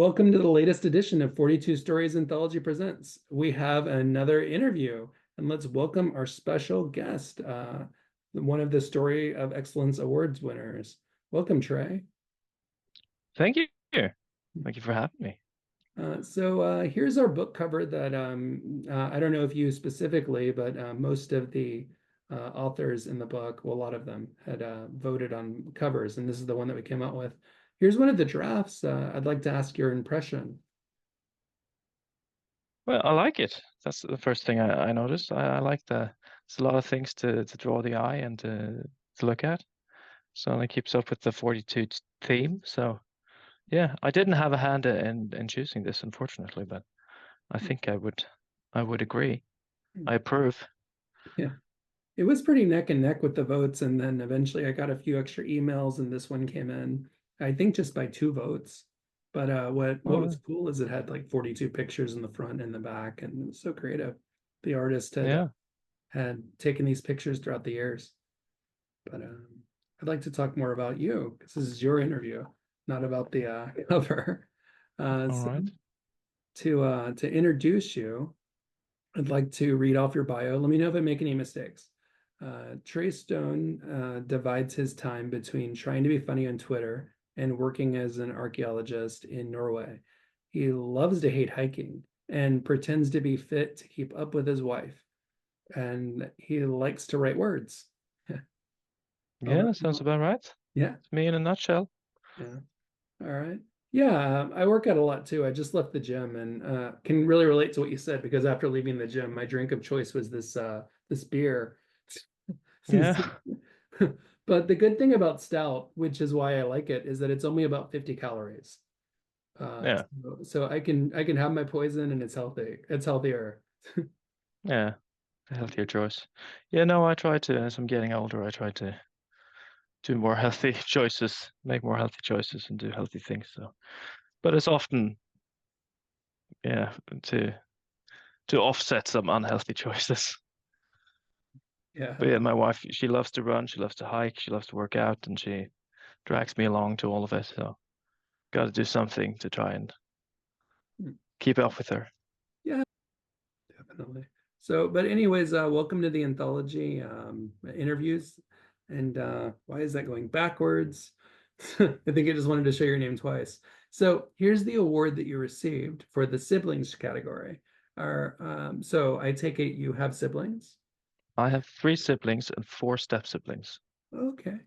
Welcome to the latest edition of 42 Stories Anthology Presents. We have another interview, and let's welcome our special guest, one of the Story of Excellence Awards winners. Welcome, Trey. Thank you. Thank you for having me. Here's our book cover that I don't know if you specifically, but most of the authors in the book, well, a lot of them had voted on covers, and this is the one that we came out with. Here's one of the drafts. I'd like to ask your impression. Well, I like it. That's the first thing I noticed. I like there's a lot of things to draw the eye and to look at. So it keeps up with the 42 theme. So yeah, I didn't have a hand in choosing this, unfortunately, but I think I would agree. I approve. Yeah. It was pretty neck and neck with the votes, and then eventually I got a few extra emails, and this one came in, I think just by 2 votes. But what was Oh, cool is it had like 42 pictures in the front and the back, and it was so creative. The artist had yeah. had taken these pictures throughout the years. But I'd like to talk more about you because this is your interview, not about the cover. All So right. to introduce you, I'd like to read off your bio. Let me know if I make any mistakes. Trey Stone divides his time between trying to be funny on Twitter and working as an archaeologist in Norway. He loves to hate hiking and pretends to be fit to keep up with his wife. And he likes to write words. Yeah, that sounds Although, about right. yeah, It's me in a nutshell. yeah. All right. Yeah, I work out a lot too. I just left the gym and can really relate to what you said because after leaving the gym, my drink of choice was this beer. Yeah. But the good thing about stout, which is why I like it, is that it's only about 50 calories. Uh, Yeah. so I can have my poison and it's healthy. It's healthier. Yeah. A healthier choice. Yeah, no, I try to, as I'm getting older, I try to do more healthy choices, make more healthy choices and do healthy things. So, but it's often, yeah, to offset some unhealthy choices. Yeah. But yeah, my wife, she loves to run, she loves to hike, she loves to work out, and she drags me along to all of it. So, got to do something to try and keep up with her. Yeah, definitely. So, but anyways, welcome to the anthology interviews. And why is that going backwards? I think I just wanted to show your name twice. So here's the award that you received for the siblings category. So I take it you have siblings? I have 3 siblings and 4 step siblings. Okay.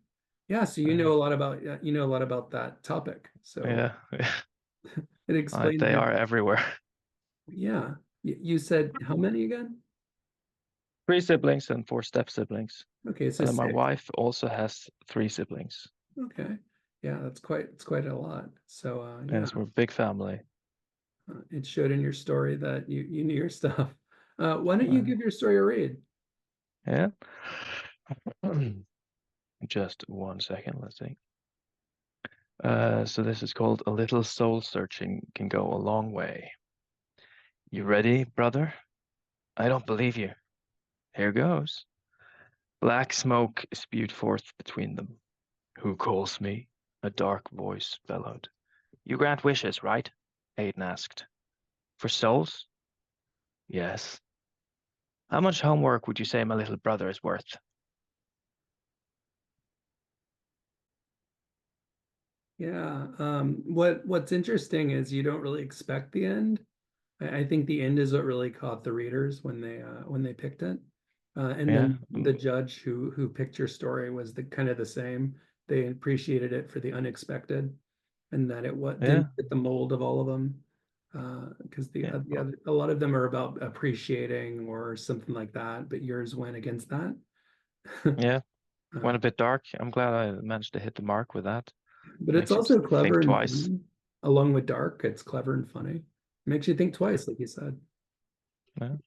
Yeah, so you Uh, know a lot about that topic. So yeah, it explains they your, are everywhere. yeah. You said how many again? 3 siblings and 4 step siblings. Okay, so And then my 6. wife also has 3 siblings. Okay. Yeah, it's quite a lot. So yeah, Yes, we're a big family. it showed in your story that you knew your stuff. Why don't you Uh, give your story a read? yeah. Just 1 second, let's see. So this is called A Little Soul Searching Can Go a Long Way. You ready, brother? I don't believe you. Here goes. Black smoke spewed forth between them. Who calls me? A dark voice bellowed. You grant wishes, right? Aiden asked. For souls? Yes. How much homework would you say my little brother is worth? Yeah. What's interesting is you don't really expect the end. I think the end is what really caught the readers when they picked it. And Yeah. then the judge who picked your story was the kind of the same. They appreciated it for the unexpected and that it what didn't Yeah. fit the mold of all of them. Because Yeah. a lot of them are about appreciating or something like that, but yours went against that. Yeah. Uh, Went a bit dark. I'm glad I managed to hit the mark with that. but it's Makes you also think clever and twice. funny. Along with dark, it's clever and funny. Makes you think twice, like you said. Yeah.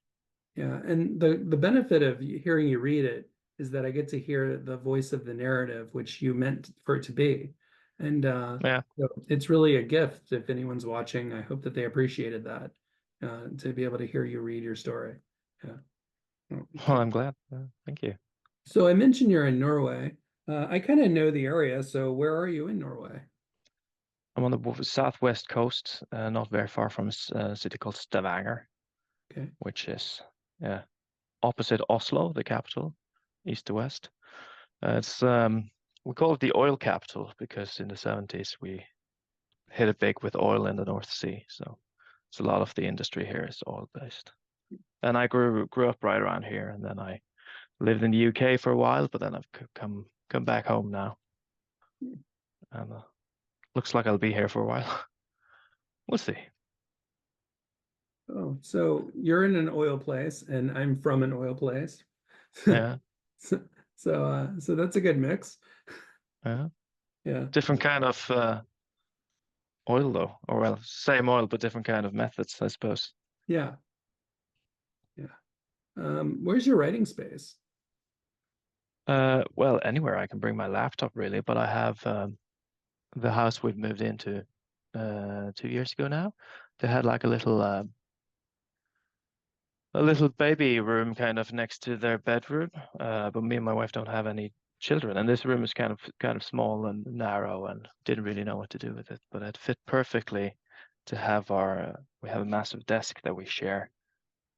Yeah, and the benefit of hearing you read it is that I get to hear the voice of the narrative, which you meant for it to be. And Yeah. so it's really a gift if anyone's watching. I hope that they appreciated that to be able to hear you read your story. Yeah. Well, Okay. I'm glad. Thank you. So I mentioned you're in Norway. I kind of know the area. So where are you in Norway? I'm on the southwest coast, not very far from a city called Stavanger, Okay. which is opposite Oslo, the capital, east to west. It's we call it the oil capital because in the 70s we hit it big with oil in the North Sea. So a lot of the industry here is oil based. And I grew up right around here, and then I lived in the UK for a while, but then I've come back home now, and looks like I'll be here for a while. We'll see. Oh, so you're in an oil place, and I'm from an oil place. Yeah, So that's a good mix. yeah. Yeah. Different kind of oil though, or well, same oil but different kind of methods, I suppose. Yeah. Yeah. Where's your writing space? Well, anywhere I can bring my laptop really, but I have the house we've moved into 2 years ago now. They had like a little baby room kind of next to their bedroom. But me and my wife don't have any children, and this room is kind of small and narrow, and didn't really know what to do with it. But it fit perfectly to have our. We have a massive desk that we share.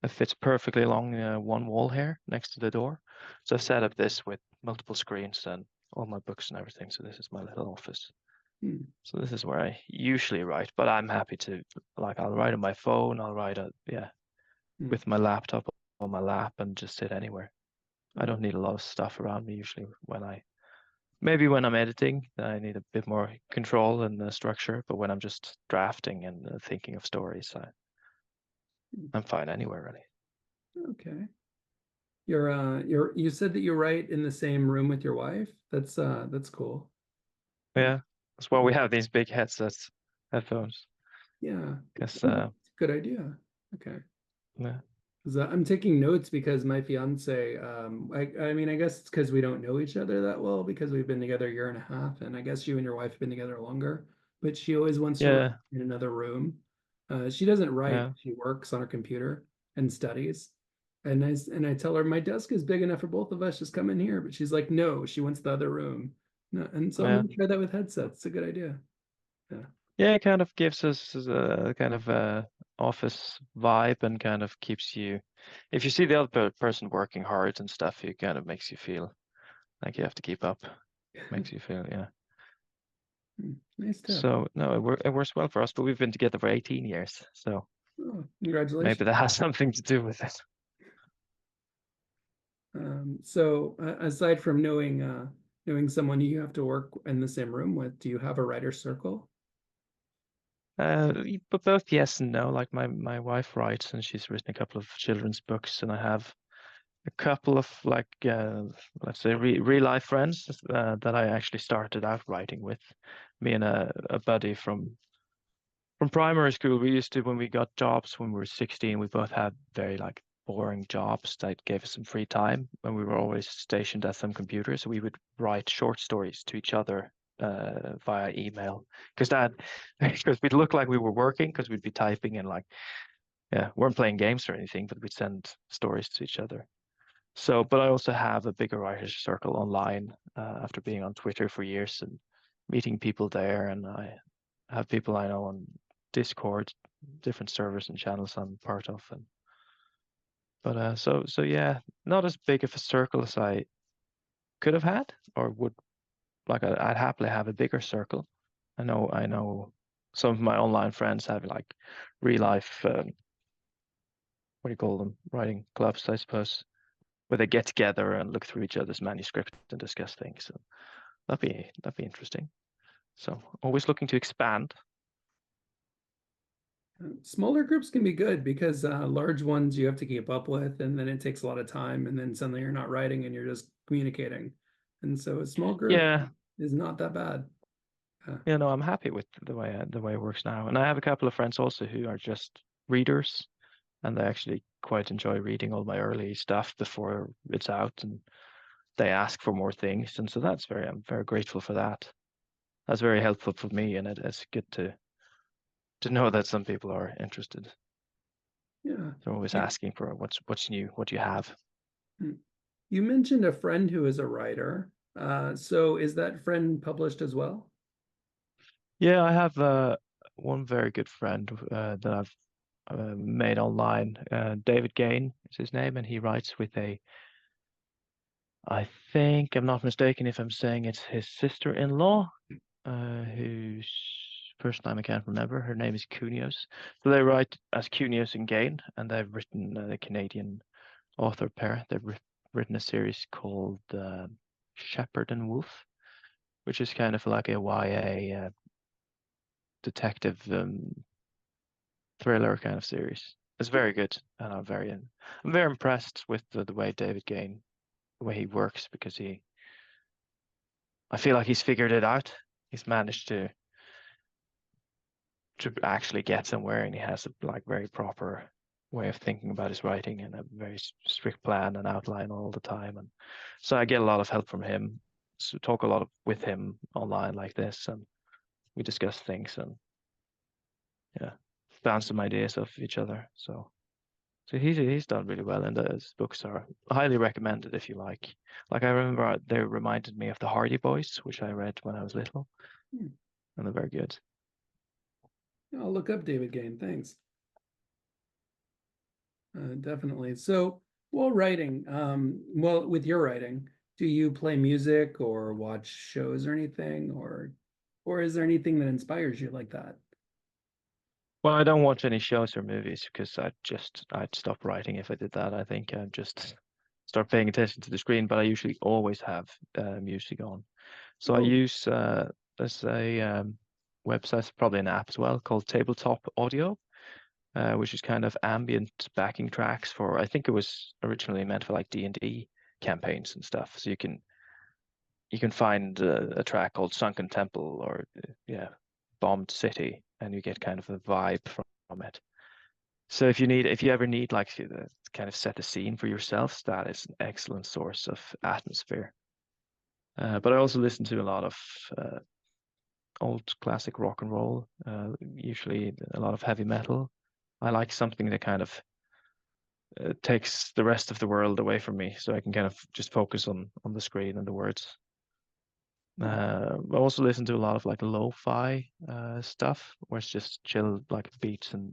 It fits perfectly along one wall here next to the door. So I've set up this with multiple screens and all my books and everything. So this is my little office. Hmm. So this is where I usually write, but I'm happy to like I'll write on my phone, I'll write Hmm. with my laptop on my lap and just sit anywhere. I Oh, don't need a lot of stuff around me usually maybe when I'm editing, I need a bit more control and structure, but when I'm just drafting and thinking of stories, I'm fine anywhere really. okay. You said that you write in the same room with your wife. That's cool. Yeah, that's why we have these big headphones. Yeah. Guess Oh, that's a good idea. Okay. yeah, 'Cause, I'm taking notes because my fiance, I mean, I guess it's because we don't know each other that well because we've been together a year and a half, and I guess you and your wife have been together longer, but she always wants to write yeah, in another room. She doesn't write, yeah, she works on her computer and studies. And I tell her my desk is big enough for both of us, just come in here. But she's like, no, she wants the other room. No, and so I'm yeah. gonna try that with headsets. It's a good idea. Yeah. Yeah, it kind of gives us a kind of office vibe and kind of keeps you, if you see the other person working hard and stuff, it kind of makes you feel like you have to keep up. Makes you feel, yeah. Nice tip. So no, it works well for us, but we've been together for 18 years, so Oh, maybe congratulations. that has something to do with it. So aside from knowing someone you have to work in the same room with, do you have a writer's circle? But both yes and no. Like my wife writes, and she's written a couple of children's books, and I have a couple of like let's say real life friends that I actually started out writing with. Me and a buddy from primary school. We used to when we got jobs when we were 16. We both had very like boring jobs that gave us some free time, and we were always stationed at some computer. So we would write short stories to each other via email because that because we'd look like we were working because we'd be typing and like yeah, weren't playing games or anything, but we'd send stories to each other. So, but I also have a bigger writers circle online after being on Twitter for years and meeting people there. And I have people I know on Discord, different servers and channels I'm part of. And but so yeah, not as big of a circle as I could have had or would like. I'd happily have a bigger circle. I know some of my online friends have like real life. What do you call them? Writing clubs, I suppose, where they get together and look through each other's manuscript and discuss things. So that'd be interesting. So always looking to expand. Smaller groups can be good because large ones you have to keep up with, and then it takes a lot of time, and then suddenly you're not writing and you're just communicating. And so a small group Yeah, is not that bad. I'm happy with the way it works now. And I have a couple of friends also who are just readers, and they actually quite enjoy reading all my early stuff before it's out, and they ask for more things. And so I'm very grateful for that. That's very helpful for me, and it's good to know that some people are interested. Yeah. They're always You, asking for what's new, what do you have. you mentioned a friend who is a writer. So is that friend published as well? Yeah, I have one very good friend that I've made online. David Gain is his name, and he writes with I think I'm not mistaken if I'm saying it's his sister-in-law, whose first name I can't remember. Her name is Kunios. So they write as Kunios and Gain, and they've written the Canadian author pair. They've written a series called Shepherd and Wolf, which is kind of like a YA detective thriller kind of series. It's very good, and I'm very impressed with the way David Gain, the way he works, because I feel like he's figured it out. He's managed to actually get somewhere, and he has a like very proper way of thinking about his writing and a very strict plan and outline all the time. And so I get a lot of help from him. So talk a lot with him online like this, and we discuss things and yeah, bounce some ideas off each other. So he's done really well, and his books are highly recommended if you like. Like I remember they reminded me of the Hardy Boys, which I read when I was little, Hmm. and they're very good. I'll look up David Gain. Thanks. Definitely. So, while writing, well, with your writing, do you play music or watch shows or anything, or is there anything that inspires you like that? Well, I don't watch any shows or movies because I'd stop writing if I did that. I think I'd just start paying attention to the screen. But I usually always have music on. So I Oh, use there's a website, probably an app as well, called Tabletop Audio, which is kind of ambient backing tracks for. I think it was originally meant for like D&D campaigns and stuff. So you can find a track called Sunken Temple or yeah, Bombed City, and you get kind of a vibe from it. So if you ever need like to kind of set the scene for yourself, that is an excellent source of atmosphere. But I also listen to a lot of old classic rock and roll, usually a lot of heavy metal. I like something that kind of takes the rest of the world away from me, so I can kind of just focus on the screen and the words. I also listen to a lot of like lo-fi stuff, where it's just chill like beats and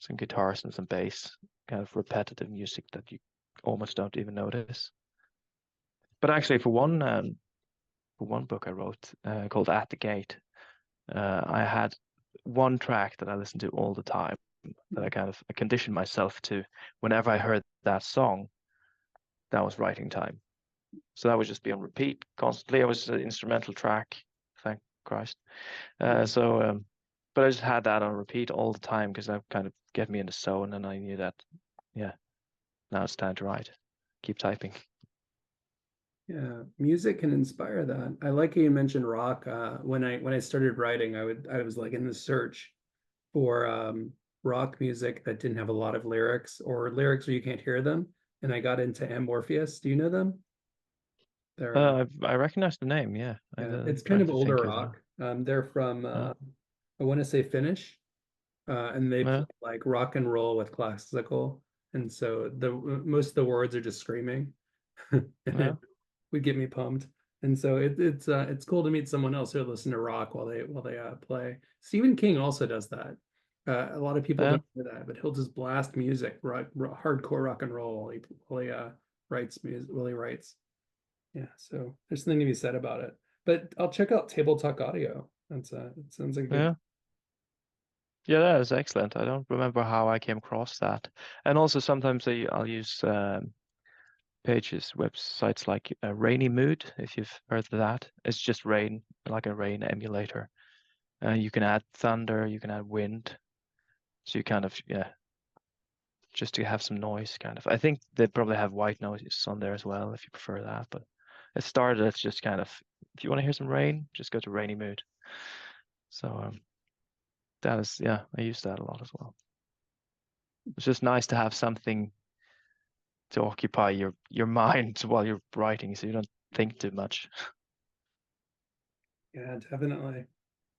some guitars and some bass, kind of repetitive music that you almost don't even notice. But actually, for one book I wrote called At the Gate, I had one track that I listened to all the time that I conditioned myself to whenever I heard that song, that was writing time. So that would just be on repeat constantly. It was an instrumental track, thank Christ. But I just had that on repeat all the time because that kind of get me in the zone, and I knew that, yeah, now it's time to write. Keep typing. yeah, music can inspire that. I like how you mentioned rock. When I started writing, I was like in the search for rock music that didn't have a lot of lyrics or lyrics where you can't hear them, and I got into Amorpheus. Do you know them? They're I recognize the name. Yeah, yeah, I'm it's kind trying of to older think who they are. rock. They're from Oh, I want to say Finnish, and they play yeah, like rock and roll with classical, and so the most of the words are just screaming, and yeah, it would get me pumped. And so it's cool to meet someone else who listen to rock while they play. Stephen King also does that. A lot of people yeah. don't know that, but he'll just blast music, hardcore rock and roll while he writes music while he writes. Yeah, so there's something to be said about it. But I'll check out Table Talk Audio. It sounds like a good. Yeah. Yeah, that is excellent. I don't remember how I came across that. And also sometimes I'll use pages, websites like Rainy Mood, if you've heard of that. It's just rain, like a rain emulator. You can add thunder, you can add wind. So you kind of, yeah, just to have some noise kind of. I think they probably have white noise on there as well if you prefer that. But it started as just kind of, if you want to hear some rain, just go to Rainy Mood. So that is, yeah, I use that a lot as well. It's just nice to have something to occupy your mind while you're writing, so you don't think too much. Yeah, definitely.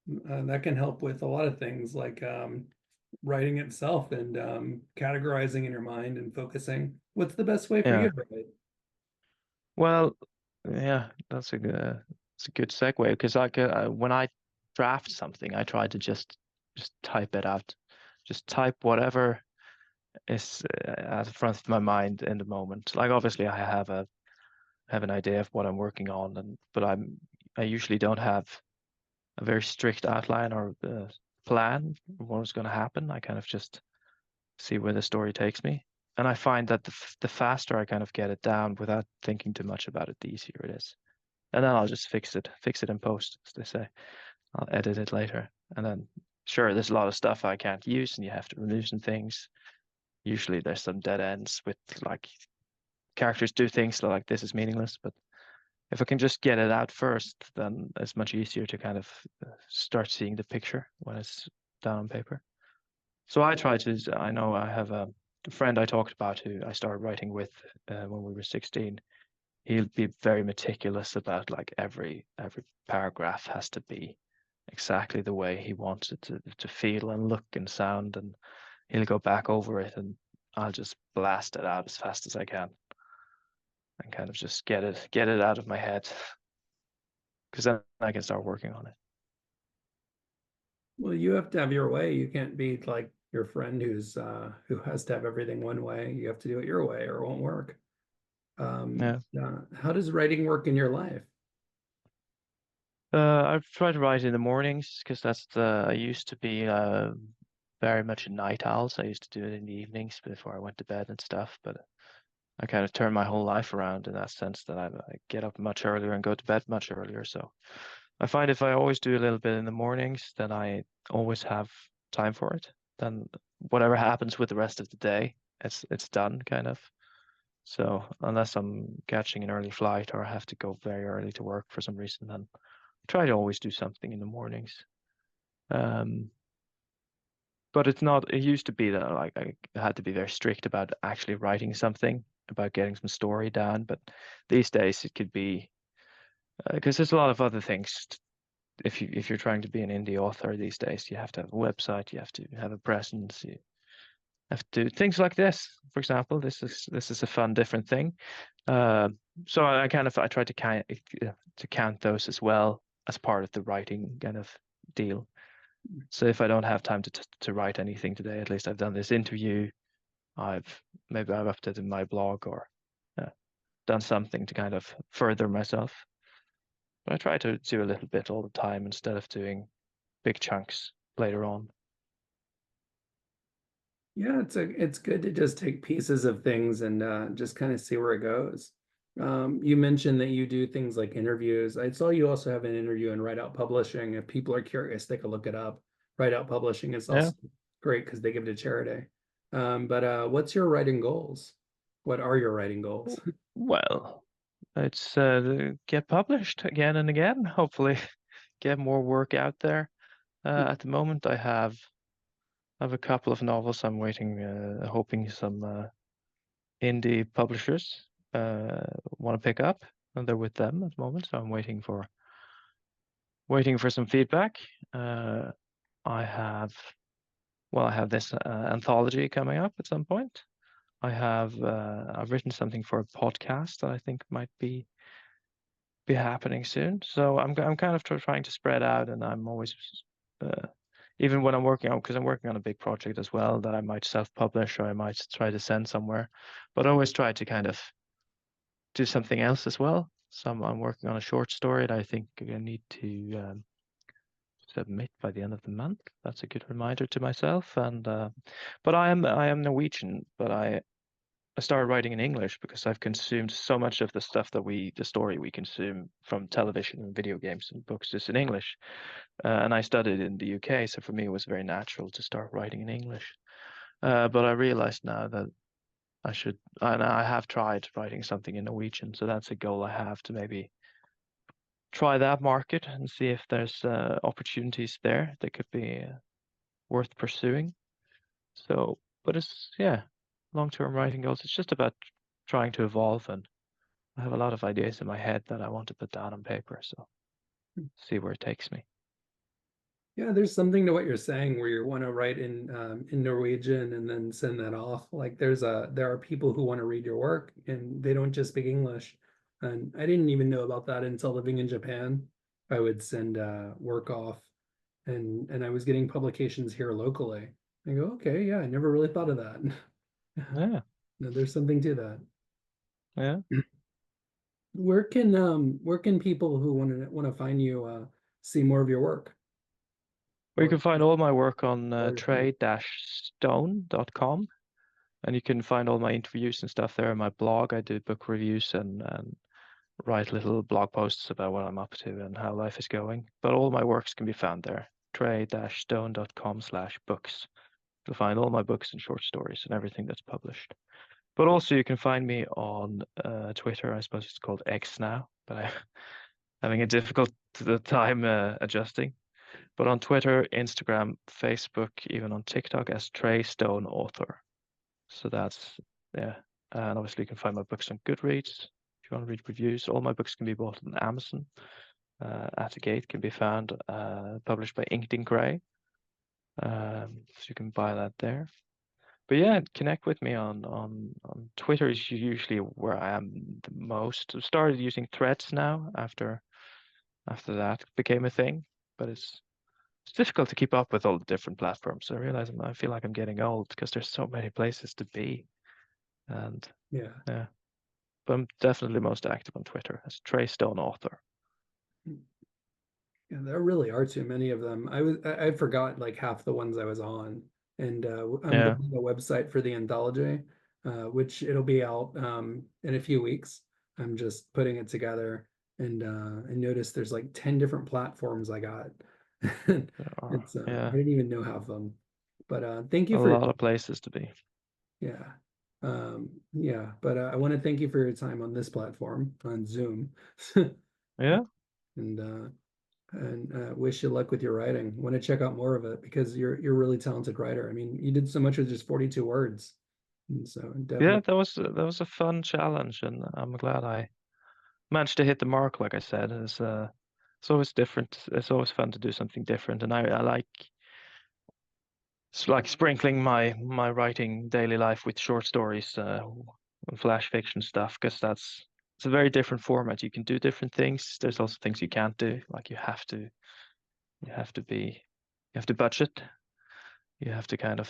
That can help with a lot of things like writing itself and categorizing in your mind and focusing. What's the best way for you Yeah. to write? Well, yeah, it's a good segue because when I draft something, I try to just type it out, just type whatever is at the front of my mind in the moment. Like obviously, I have an idea of what I'm working on, but I usually don't have a very strict outline or plan of what is going to happen. I kind of just see where the story takes me. And I find that the faster I kind of get it down without thinking too much about it, the easier it is. And then I'll just fix it in post, as they say. I'll edit it later. And then, sure, there's a lot of stuff I can't use and you have to remove some things. Usually there's some dead ends with like characters do things like this is meaningless. But if I can just get it out first, then it's much easier to kind of start seeing the picture when it's down on paper. So I know I have a friend I talked about who I started writing with when we were 16. He'll be very meticulous about like every paragraph has to be exactly the way he wants it to feel and look and sound, and he'll go back over it and I'll just blast it out as fast as I can and kind of just get it out of my head because then I can start working on it. Well, you have to have your way. You can't be like your friend who has to have everything one way. You have to do it your way or it won't work. Yeah. How does writing work in your life? I've tried to write in the mornings because I used to be very much a night owl, so I used to do it in the evenings before I went to bed and stuff. But I kind of turned my whole life around in that sense that I get up much earlier and go to bed much earlier. So I find if I always do a little bit in the mornings, then I always have time for it. Then whatever happens with the rest of the day, it's done kind of. So unless I'm catching an early flight or I have to go very early to work for some reason, then I try to always do something in the mornings. Um, but it's not, it used to be that like I had to be very strict about actually writing something, about getting some story down. But these days it could be because there's a lot of other things. If you're trying to be an indie author these days, you have to have a website, you have to have a presence, you have to do things like this. For example, this is a fun, different thing. Uh, so I try to count those as well as part of the writing kind of deal. So if I don't have time to write anything today, at least I've done this interview. Maybe I've updated my blog or uh, done something to kind of further myself. But I try to do a little bit all the time instead of doing big chunks later on. Yeah, it's good to just take pieces of things and just kind of see where it goes. You mentioned that you do things like interviews. I saw you also have an interview in Write Out Publishing. If people are curious, they can look it up. Write Out Publishing is Yeah. also great because they give it to charity. But what's your writing goals? What are your writing goals? Well, it's get published again and again. Hopefully, get more work out there. At the moment, I have a couple of novels I'm waiting, hoping some indie publishers want to pick up, and they're with them at the moment. So I'm waiting for some feedback. Uh, I have I have this anthology coming up at some point. I've written something for a podcast that I think might be happening soon. So I'm kind of trying to spread out, and I'm always uh, even when I'm working on because I'm working on a big project as well that I might self-publish or I might try to send somewhere, but I always try to kind of do something else as well. So I'm working on a short story that I think I need to submit by the end of the month. That's a good reminder to myself. And but I am Norwegian, but I started writing in English because I've consumed so much of the stuff the story we consume from television and video games and books is in English. And I studied in the UK, so for me it was very natural to start writing in English. But I realized now that and I have tried writing something in Norwegian, so that's a goal I have to maybe try that market and see if there's opportunities there that could be worth pursuing. So, but yeah, long-term writing goals. It's just about trying to evolve, and I have a lot of ideas in my head that I want to put down on paper. So, see where it takes me. Yeah, there's something to what you're saying where you want to write in Norwegian and then send that off. Like there are people who want to read your work and they don't just speak English. And I didn't even know about that until living in Japan. I would send work off and I was getting publications here locally. I go, okay, yeah, I never really thought of that. Yeah, No, there's something to that. yeah. Where can people who want to find you see more of your work Or you or can find all my work on all your content? trey-stone.com, and you can find all my interviews and stuff there. On my blog, I do book reviews and write little blog posts about what I'm up to and how life is going. But all my works can be found there. trey-stone.com/books. You'll find all my books and short stories and everything that's published. But also you can find me on Twitter. I suppose it's called X now, but I'm having a difficult time adjusting. But on Twitter, Instagram, Facebook, even on TikTok as Trey Stone Author. So that's, yeah. And obviously you can find my books on Goodreads. If you want to read reviews, all my books can be bought on Amazon. At the Gate can be found, published by Inked in Grey. So you can buy that there. But yeah, connect with me on Twitter is usually where I am the most. I've started using Threads now after that became a thing, but it's difficult to keep up with all the different platforms. I feel like I'm getting old because there's so many places to be. And Yeah. yeah, but I'm definitely most active on Twitter as Trey Stone Author. Yeah, there really are too many of them. I forgot like half the ones I was on, and I'm Yeah, building a website for the anthology, which it'll be out in a few weeks. I'm just putting it together, and I noticed there's like 10 different platforms I got. there are. It's I Yeah, didn't even know half of them, but thank you a for lot of places to be. yeah. Yeah, but I want to thank you for your time on this platform on Zoom. Yeah, And wish you luck with your writing. Want to check out more of it because you're a really talented writer. I mean, you did so much with just 42 words. And so yeah, definitely, that was a fun challenge, and I'm glad I managed to hit the mark. Like I said, it's always different. It's always fun to do something different, and I like it's like sprinkling my writing daily life with short stories, and flash fiction stuff, because it's a very different format. You can do different things. There's also things you can't do, like you have to budget. You have to kind of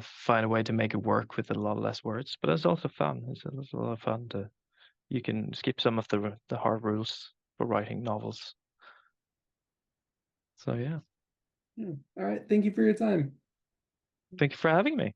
find a way to make it work with a lot less words. But it's also fun. It's a lot of fun to you can skip some of the hard rules for writing novels. So yeah, yeah. All right. Thank you for your time. thank you for having me.